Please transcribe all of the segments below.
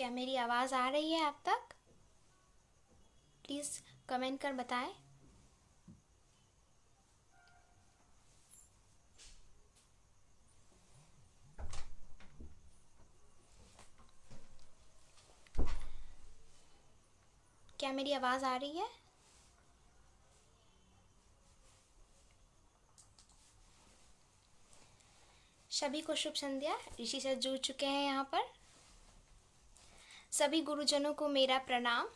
क्या मेरी आवाज़ आ रही है आप तक? प्लीज़ कमेंट कर बताएं। क्या मेरी आवाज़ आ रही है? सभी को शुभ संध्या। ऋषि सर जुड़ चुके हैं यहाँ पर। सभी गुरुजनों को मेरा प्रणाम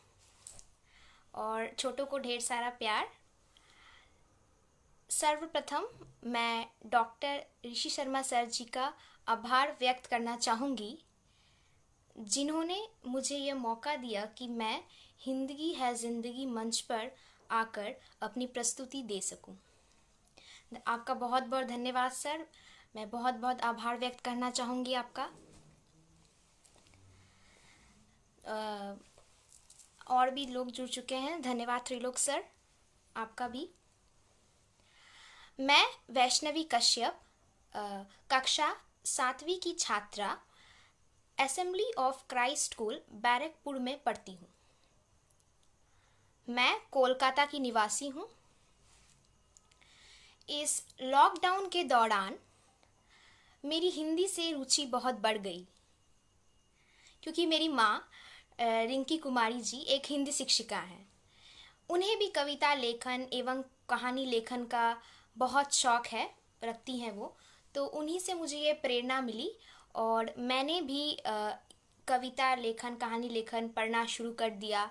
और छोटों को ढेर सारा प्यार। सर्वप्रथम मैं डॉक्टर ऋषि शर्मा सर जी का आभार व्यक्त करना चाहूँगी, जिन्होंने मुझे ये मौका दिया कि मैं हिंदगी है ज़िंदगी मंच पर आकर अपनी प्रस्तुति दे सकूं। आपका बहुत बहुत धन्यवाद सर। मैं बहुत बहुत आभार व्यक्त करना चाहूँगी आपका। और भी लोग जुड़ चुके हैं, धन्यवाद त्रिलोक सर, आपका भी। मैं वैष्णवी कश्यप, कक्षा 7वीं की छात्रा, assembly of Christ school Barrackpore में पढ़ती हूँ। मैं कोलकाता की निवासी हूँ। इस लॉकडाउन के दौरान मेरी हिंदी से रुचि बहुत बढ़ गई, क्योंकि मेरी माँ रिंकी कुमारी जी एक हिंदी शिक्षिका हैं। उन्हें भी कविता लेखन एवं कहानी लेखन का बहुत शौक है, रखती हैं वो। तो उन्हीं से मुझे ये प्रेरणा मिली और मैंने भी कविता लेखन कहानी लेखन पढ़ना शुरू कर दिया।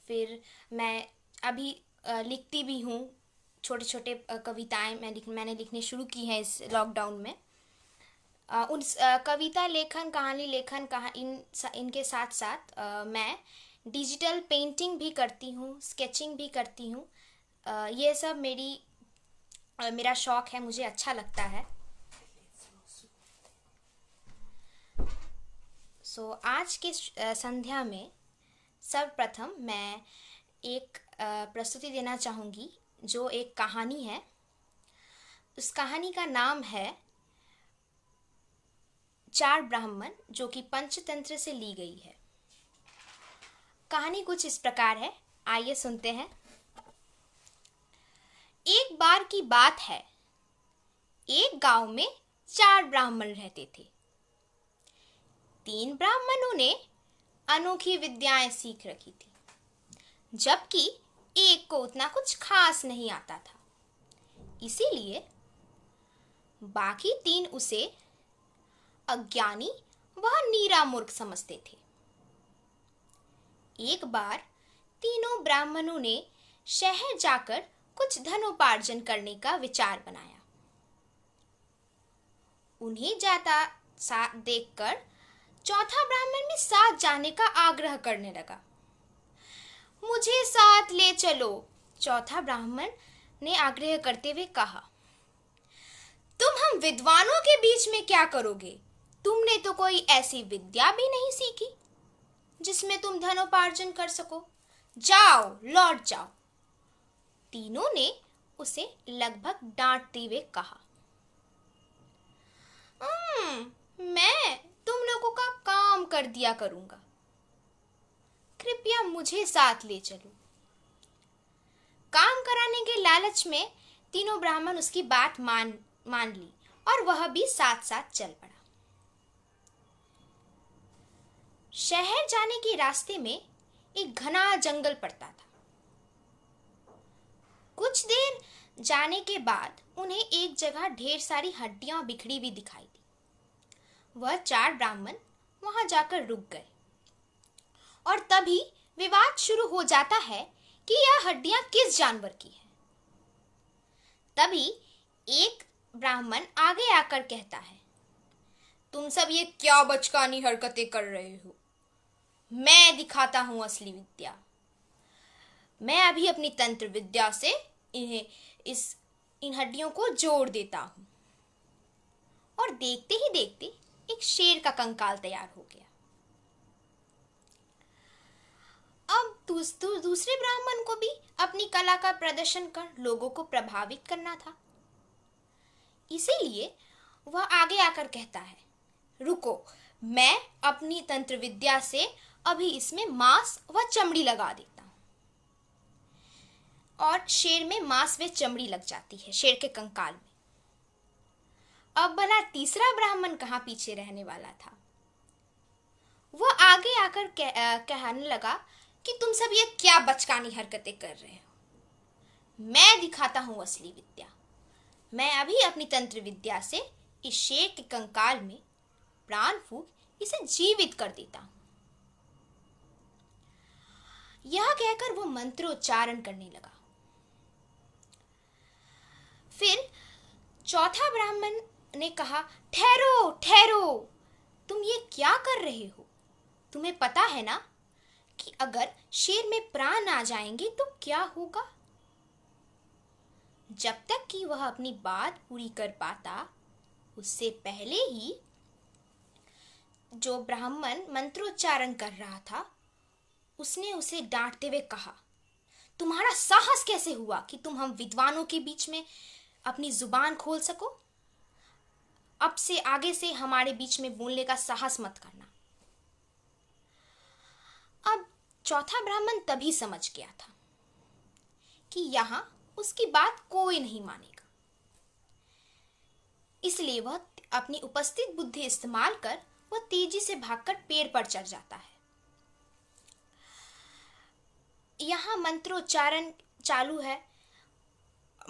फिर मैं अभी लिखती भी हूँ, छोटे छोटे कविताएं मैंने लिखने शुरू की हैं इस लॉकडाउन में। उन कविता लेखन कहानी लेखन इनके साथ साथ मैं डिजिटल पेंटिंग भी करती हूँ, स्केचिंग भी करती हूँ। ये सब मेरा शौक है, मुझे अच्छा लगता है। आज के संध्या में सर्वप्रथम मैं एक प्रस्तुति देना चाहूँगी, जो एक कहानी है। उस कहानी का नाम है चार ब्राह्मण, जो कि पंचतंत्र से ली गई है। कहानी कुछ इस प्रकार है, आइए सुनते हैं। एक बार की बात है, एक गांव में 4 ब्राह्मण रहते थे। 3 ब्राह्मणों ने अनोखी विद्याएं सीख रखी थी, जबकि एक को उतना कुछ खास नहीं आता था। इसीलिए बाकी 3 उसे अज्ञानी व नीरा मूर्ख समझते थे। एक बार तीनों ब्राह्मणों ने शहर जाकर कुछ धनोपार्जन करने का विचार बनाया। उन्हें जाता साथ देखकर चौथा ब्राह्मण भी साथ जाने का आग्रह करने लगा। मुझे साथ ले चलो, चौथा ब्राह्मण ने आग्रह करते हुए कहा। तुम हम विद्वानों के बीच में क्या करोगे? तुमने तो कोई ऐसी विद्या भी नहीं सीखी जिसमें तुम धनोपार्जन कर सको। जाओ, लौट जाओ। तीनों ने उसे लगभग डांटते हुए कहा। मैं तुम लोगों का काम कर दिया करूंगा, कृपया मुझे साथ ले चलो। काम कराने के लालच में तीनों ब्राह्मण उसकी बात मान ली और वह भी साथ साथ चल पड़ा। शहर जाने के रास्ते में एक घना जंगल पड़ता था। कुछ देर जाने के बाद उन्हें एक जगह ढेर सारी हड्डियां बिखरी हुई दिखाई दी। वह 4 ब्राह्मण वहां जाकर रुक गए और तभी विवाद शुरू हो जाता है कि यह हड्डियां किस जानवर की है। तभी एक ब्राह्मण आगे आकर कहता है, तुम सब ये क्या बचकानी हरकतें कर रहे हो? मैं दिखाता हूं असली विद्या। मैं अभी अपनी तंत्र विद्या से इन हड्डियों को जोड़ देता हूं। और देखते ही देखते एक शेर का कंकाल तैयार हो गया। अब दूसरे ब्राह्मण को भी अपनी कला का प्रदर्शन कर लोगों को प्रभावित करना था। इसीलिए वह आगे आकर कहता है, रुको, मैं अपनी तंत्र विद्या से अभी इसमें मांस व चमड़ी लगा देता हूं। और शेर में मांस व चमड़ी लग जाती है, शेर के कंकाल में। अब भला तीसरा ब्राह्मण कहाँ पीछे रहने वाला था। वह आगे आकर कहने लगा कि तुम सब ये क्या बचकानी हरकतें कर रहे हो। मैं दिखाता हूं असली विद्या। मैं अभी अपनी तंत्र विद्या से इस शेर के कंकाल में प्राण फूंक इसे जीवित कर देता हूं। यह कहकर वो मंत्रोच्चारण करने लगा। फिर चौथा ब्राह्मण ने कहा, ठहरो ठहरो, तुम ये क्या कर रहे हो। तुम्हें पता है ना कि अगर शेर में प्राण आ जाएंगे तो क्या होगा। जब तक कि वह अपनी बात पूरी कर पाता, उससे पहले ही जो ब्राह्मण मंत्रोच्चारण कर रहा था उसने उसे डांटते हुए कहा, तुम्हारा साहस कैसे हुआ कि तुम हम विद्वानों के बीच में अपनी जुबान खोल सको। अब से आगे से हमारे बीच में बोलने का साहस मत करना। अब चौथा ब्राह्मण तभी समझ गया था कि यहां उसकी बात कोई नहीं मानेगा, इसलिए वह अपनी उपस्थित बुद्धि इस्तेमाल कर वह तेजी से भागकर पेड़ पर चढ़ जाता है। यहां मंत्रोच्चारण चालू है।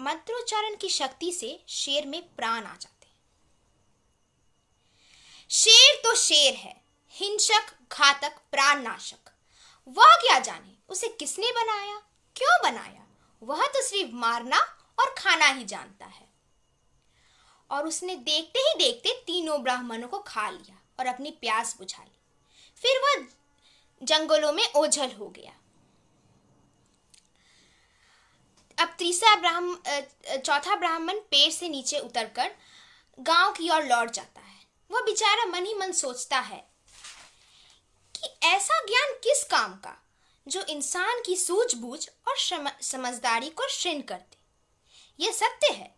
मंत्रोच्चारण की शक्ति से शेर में प्राण आ जाते हैं। शेर तो शेर है, हिंसक, घातक, प्राणनाशक। वह क्या जाने उसे किसने बनाया, क्यों बनाया। वह तो सिर्फ मारना और खाना ही जानता है। और उसने देखते ही देखते तीनों ब्राह्मणों को खा लिया और अपनी प्यास बुझा ली। फिर वह जंगलों में ओझल हो गया। अब चौथा ब्राह्मण पेड़ से नीचे उतरकर गांव की ओर लौट जाता है। वह बेचारा मन ही मन सोचता है कि ऐसा ज्ञान किस काम का जो इंसान की सूझबूझ और समझदारी को क्षीण कर दे। यह सत्य है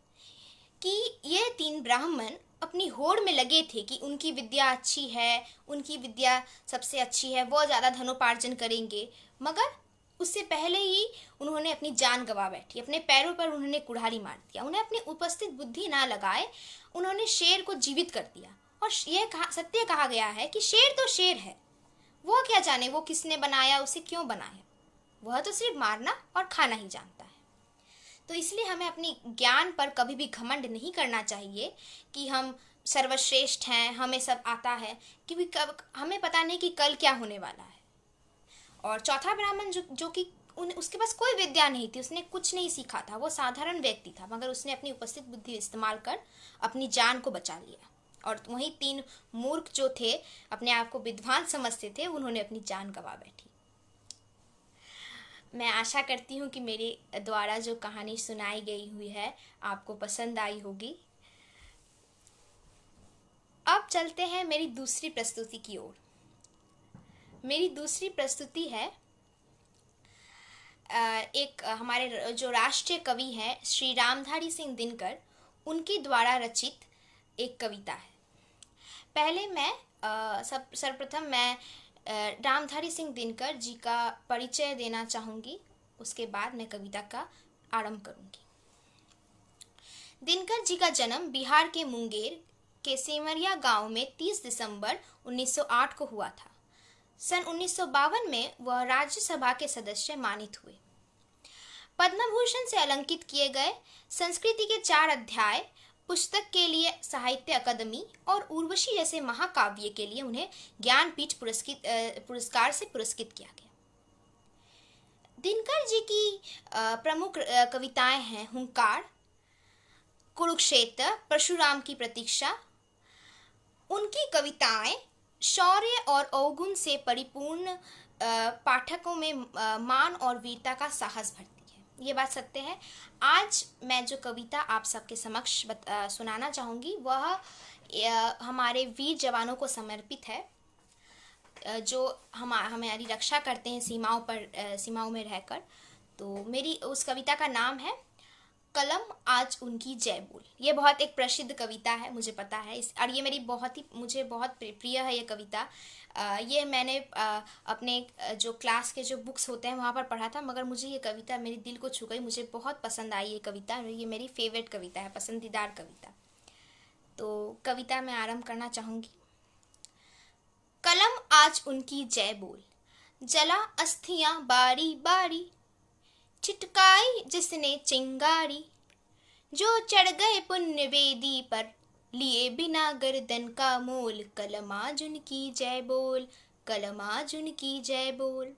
कि ये तीन ब्राह्मण अपनी होड़ में लगे थे कि उनकी विद्या अच्छी है, उनकी विद्या सबसे अच्छी है, वो ज़्यादा धनोपार्जन करेंगे। मगर उससे पहले ही उन्होंने अपनी जान गंवा बैठी। अपने पैरों पर उन्होंने कुल्हाड़ी मार दिया। उन्हें अपनी उपस्थित बुद्धि ना लगाए उन्होंने शेर को जीवित कर दिया। और यह सत्य कहा गया है कि शेर तो शेर है, वो क्या जाने वो किसने बनाया, उसे क्यों बनाया। वह तो सिर्फ मारना और खाना ही जानता है। तो इसलिए हमें अपनी ज्ञान पर कभी भी घमंड नहीं करना चाहिए कि हम सर्वश्रेष्ठ हैं, हमें सब आता है, क्योंकि हमें पता नहीं कि कल क्या होने वाला है। और चौथा ब्राह्मण जो कि उसके पास कोई विद्या नहीं थी, उसने कुछ नहीं सीखा था, वो साधारण व्यक्ति था, मगर उसने अपनी उपस्थित बुद्धि इस्तेमाल कर अपनी जान को बचा लिया। और वहीं तीन मूर्ख जो थे, अपने आप को विद्वान समझते थे, उन्होंने अपनी जान गंवा बैठी। मैं आशा करती हूँ कि मेरे द्वारा जो कहानी सुनाई गई हुई है आपको पसंद आई होगी। अब चलते हैं मेरी दूसरी प्रस्तुति की ओर। मेरी दूसरी प्रस्तुति है एक हमारे जो राष्ट्रीय कवि हैं श्री रामधारी सिंह दिनकर, उनके द्वारा रचित एक कविता है। पहले मैं सर्वप्रथम मैं रामधारी सिंह दिनकर जी का परिचय देना चाहूँगी, उसके बाद मैं कविता का आरंभ करूँगी। दिनकर जी का जन्म बिहार के मुंगेर के सेमरिया गांव में 30 दिसंबर 1908 को हुआ था। सन 1952 में वह राज्यसभा के सदस्य मानित हुए। पद्म भूषण से अलंकित किए गए संस्कृति के 4 अध्याय पुस्तक के लिए साहित्य अकादमी और उर्वशी जैसे महाकाव्य के लिए उन्हें ज्ञानपीठ पुरस्कार से पुरस्कृत किया गया। दिनकर जी की प्रमुख कविताएं हैं हुंकार, कुरुक्षेत्र, परशुराम की प्रतीक्षा। उनकी कविताएं शौर्य और अवगुण से परिपूर्ण पाठकों में मान और वीरता का साहस भरती है। ये बात सत्य है। आज मैं जो कविता आप सबके समक्ष सुनाना चाहूँगी वह हमारे वीर जवानों को समर्पित है, जो हमारी रक्षा करते हैं सीमाओं में रहकर। तो मेरी उस कविता का नाम है कलम आज उनकी जय बोल। ये बहुत एक प्रसिद्ध कविता है, मुझे पता है और ये मेरी मुझे बहुत प्रिय है ये कविता। ये मैंने अपने जो क्लास के जो बुक्स होते हैं वहाँ पर पढ़ा था, मगर मुझे ये कविता मेरे दिल को छू गई, मुझे बहुत पसंद आई ये कविता। ये मेरी फेवरेट कविता है, पसंदीदार कविता। तो कविता मैं आरंभ करना चाहूँगी। कलम आज उनकी जय बोल, जला अस्थियां बारी बारी, छिटकाई जिसने चिंगारी, जो चढ़ गए पुण्य वेदी पर, लिए बिना गर्दन का मोल। कलम आज उनकी जय बोल, कलम आज उनकी जय बोल।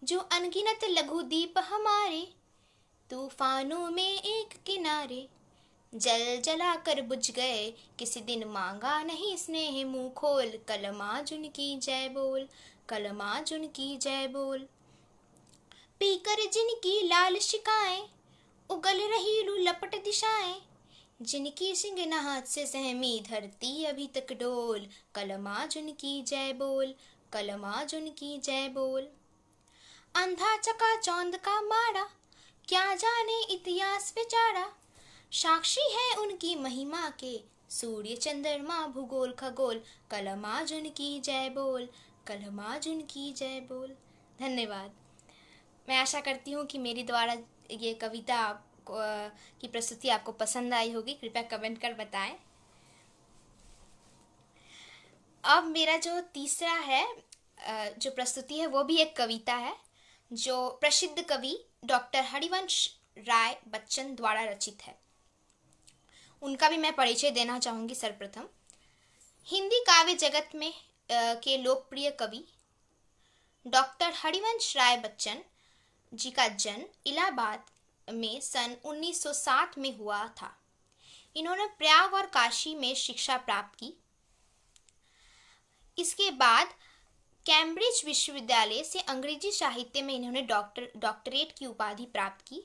जो अनगिनत लघु दीप हमारे, तूफानों में एक किनारे, जल जला कर बुझ गए, किसी दिन मांगा नहीं स्नेह मुंह खोल। कलम आज उनकी जय बोल, कलम आज उनकी जय बोल। पीकर जिनकी लाल शिकाएं, उगल रही लू लपट दिशाएं, जिनकी सिंगना हाथ से सहमी धरती अभी तक डोल। कलम आज उनकी जय बोल, कलम आज उनकी जय बोल। अंधा चका चौंद का मारा, क्या जाने इतिहास बेचारा, साक्षी है उनकी महिमा के, सूर्य चंद्रमा भूगोल खगोल। कलम आज उनकी जय बोल, कलम आज उनकी जय बोल। धन्यवाद। मैं आशा करती हूँ कि मेरी द्वारा ये कविता की प्रस्तुति आपको पसंद आई होगी। कृपया कमेंट कर बताएं। अब मेरा जो तीसरा है जो प्रस्तुति है वो भी एक कविता है, जो प्रसिद्ध कवि डॉक्टर हरिवंश राय बच्चन द्वारा रचित है। उनका भी मैं परिचय देना चाहूँगी सर्वप्रथम। हिंदी काव्य जगत में के लोकप्रिय कवि डॉक्टर हरिवंश राय बच्चन जी का जन्म इलाहाबाद में सन 1907 में हुआ था। इन्होंने प्रयाग और काशी में शिक्षा प्राप्त की। इसके बाद कैम्ब्रिज विश्वविद्यालय से अंग्रेजी साहित्य में इन्होंने डॉक्टरेट की उपाधि प्राप्त की।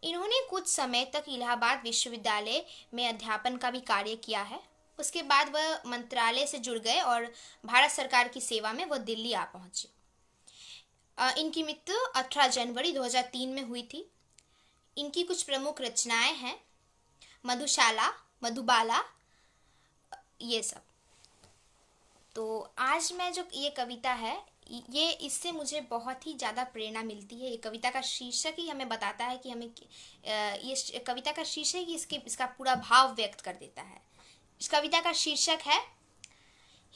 इन्होंने कुछ समय तक इलाहाबाद विश्वविद्यालय में अध्यापन का भी कार्य किया है। उसके बाद वह मंत्रालय से जुड़ गए और भारत सरकार की सेवा में वह दिल्ली आ पहुंचे। इनकी मृत्यु 18 जनवरी 2003 में हुई थी। इनकी कुछ प्रमुख रचनाएं हैं मधुशाला, मधुबाला, ये सब। तो आज मैं जो ये कविता है, ये इससे मुझे बहुत ही ज़्यादा प्रेरणा मिलती है। ये कविता का शीर्षक ही हमें बताता है कि हमें ये कविता का शीर्षक ही इसका पूरा भाव व्यक्त कर देता है। इस कविता का शीर्षक है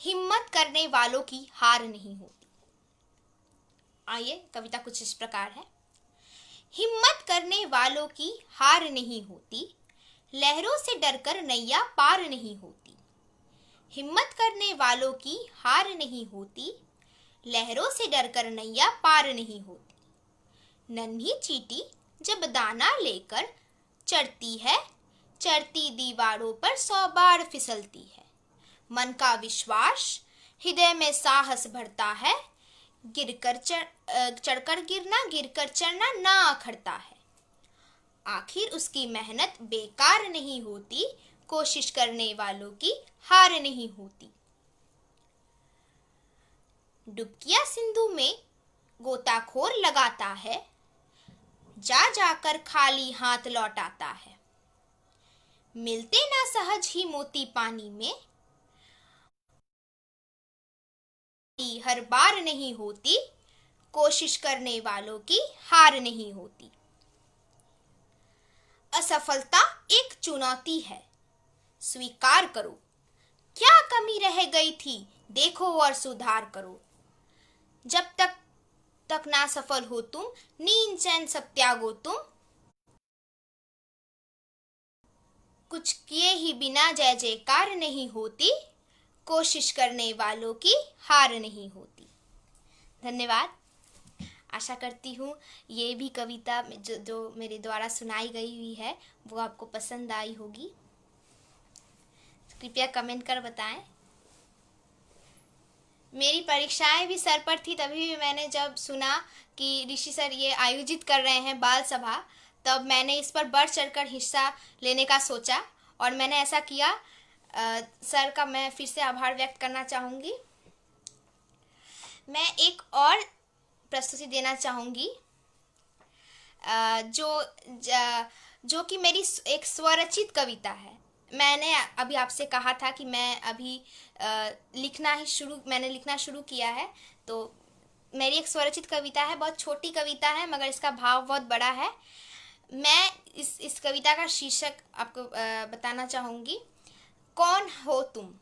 हिम्मत करने वालों की हार नहीं होती। आइए, कविता कुछ इस प्रकार है। हिम्मत करने वालों की हार नहीं होती, लहरों से डरकर नैया पार नहीं होती। हिम्मत करने वालों की हार नहीं होती, लहरों से डरकर नैया पार नहीं होती। नन्ही चींटी जब दाना लेकर चढ़ती है, चढ़ती दीवारों पर 100 बार फिसलती है। मन का विश्वास हृदय में साहस भरता है, चढ़कर गिरना, गिरकर चढ़ना ना अखरता है। आखिर उसकी मेहनत बेकार नहीं होती, कोशिश करने वालों की हार नहीं होती। डुबकिया सिंधु में गोताखोर लगाता है, जा जाकर खाली हाथ लौटाता है। मिलते ना सहज ही मोती पानी में, हर बार नहीं होती, कोशिश करने वालों की हार नहीं होती। असफलता एक चुनौती है, स्वीकार करो। क्या कमी रह गई थी, देखो और सुधार करो। जब तक ना सफल हो तुम, नींद चैन सब त्यागो तुम। कुछ किए ही बिना जय जयकार नहीं होती, कोशिश करने वालों की हार नहीं होती। धन्यवाद। आशा करती हूँ ये भी कविता जो मेरे द्वारा सुनाई गई हुई है वो आपको पसंद आई होगी। कृपया कमेंट कर बताएं। मेरी परीक्षाएं भी सर पर थी, तभी भी मैंने जब सुना कि ऋषि सर ये आयोजित कर रहे हैं बाल सभा, तब मैंने इस पर बढ़ चढ़कर हिस्सा लेने का सोचा और मैंने ऐसा किया। सर का मैं फिर से आभार व्यक्त करना चाहूँगी। मैं एक और प्रस्तुति देना चाहूँगी जो जो कि मेरी एक स्वरचित कविता है। मैंने अभी आपसे कहा था कि मैं अभी मैंने लिखना शुरू किया है। तो मेरी एक स्वरचित कविता है, बहुत छोटी कविता है मगर इसका भाव बहुत बड़ा है। मैं इस कविता का शीर्षक आपको बताना चाहूँगी, कौन हो तुम।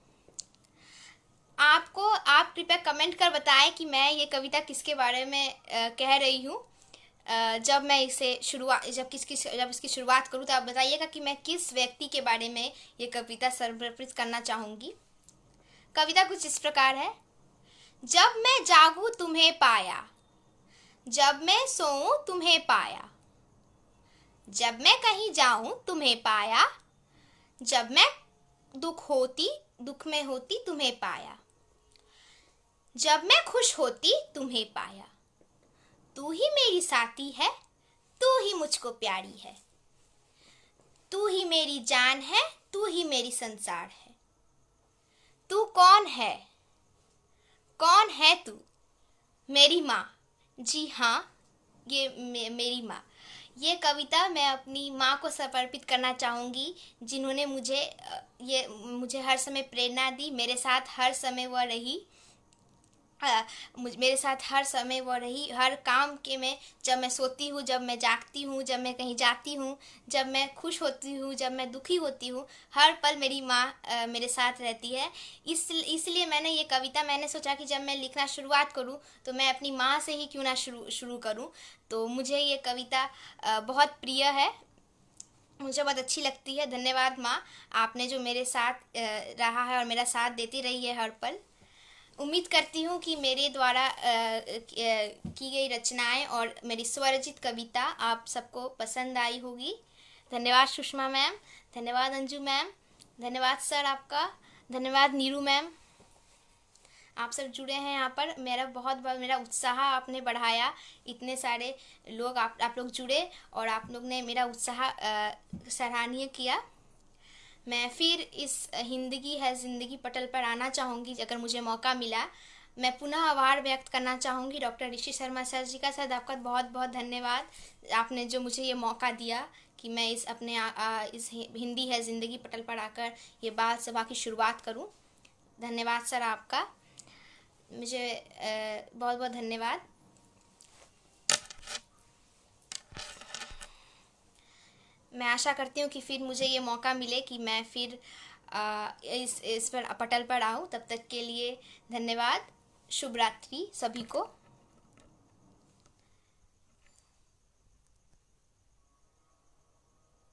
आप कृपया कमेंट कर बताएं कि मैं ये कविता किसके बारे में कह रही हूँ। जब मैं इसे जब इसकी शुरुआत करूँ तो आप बताइएगा कि मैं किस व्यक्ति के बारे में ये कविता समर्पित करना चाहूँगी। कविता कुछ इस प्रकार है। जब मैं जागूं तुम्हें पाया, जब मैं सोऊं तुम्हें पाया, जब मैं कहीं जाऊं तुम्हें पाया, जब मैं दुख में होती तुम्हें पाया, जब मैं खुश होती तुम्हें पाया। तू ही मेरी साथी है, तू ही मुझको प्यारी है, तू ही मेरी जान है, तू ही मेरी संसार है। तू कौन है, कौन है तू? मेरी माँ। जी हाँ, ये मेरी माँ। ये कविता मैं अपनी माँ को समर्पित करना चाहूँगी, जिन्होंने मुझे हर समय प्रेरणा दी, मेरे साथ हर समय वह रही। मेरे साथ हर समय वो रही, हर काम के में, जब मैं सोती हूँ, जब मैं जागती हूँ, जब मैं कहीं जाती हूँ, जब मैं खुश होती हूँ, जब मैं दुखी होती हूँ, हर पल मेरी माँ मेरे साथ रहती है। इसलिए मैंने सोचा कि जब मैं लिखना शुरुआत करूँ तो मैं अपनी माँ से ही क्यों ना शुरू करूँ। तो मुझे ये कविता बहुत प्रिय है, मुझे बहुत अच्छी लगती है। धन्यवाद माँ, आपने जो मेरे साथ रहा है और मेरा साथ देती रही है हर पल। उम्मीद करती हूँ कि मेरे द्वारा की गई रचनाएं और मेरी स्वरचित कविता आप सबको पसंद आई होगी। धन्यवाद सुषमा मैम, धन्यवाद अंजू मैम, धन्यवाद सर आपका, धन्यवाद नीरू मैम। आप सब जुड़े हैं यहाँ पर, मेरा उत्साह आपने बढ़ाया। इतने सारे लोग आप लोग जुड़े और आप लोग ने मेरा उत्साह सराहनीय किया। मैं फिर इस हिंदगी है ज़िंदगी पटल पर आना चाहूँगी अगर मुझे मौका मिला। मैं पुनः आभार व्यक्त करना चाहूँगी डॉक्टर ऋषि शर्मा सर जी का। सर आपका बहुत बहुत धन्यवाद, आपने जो मुझे ये मौका दिया कि मैं इस हिंदी है ज़िंदगी पटल पर आकर ये बाल सभा की शुरुआत करूँ। धन्यवाद सर आपका, मुझे बहुत बहुत धन्यवाद। मैं आशा करती हूँ कि फिर मुझे ये मौका मिले कि मैं फिर इस पर पटल पर आऊँ। तब तक के लिए धन्यवाद। शुभ रात्रि सभी को।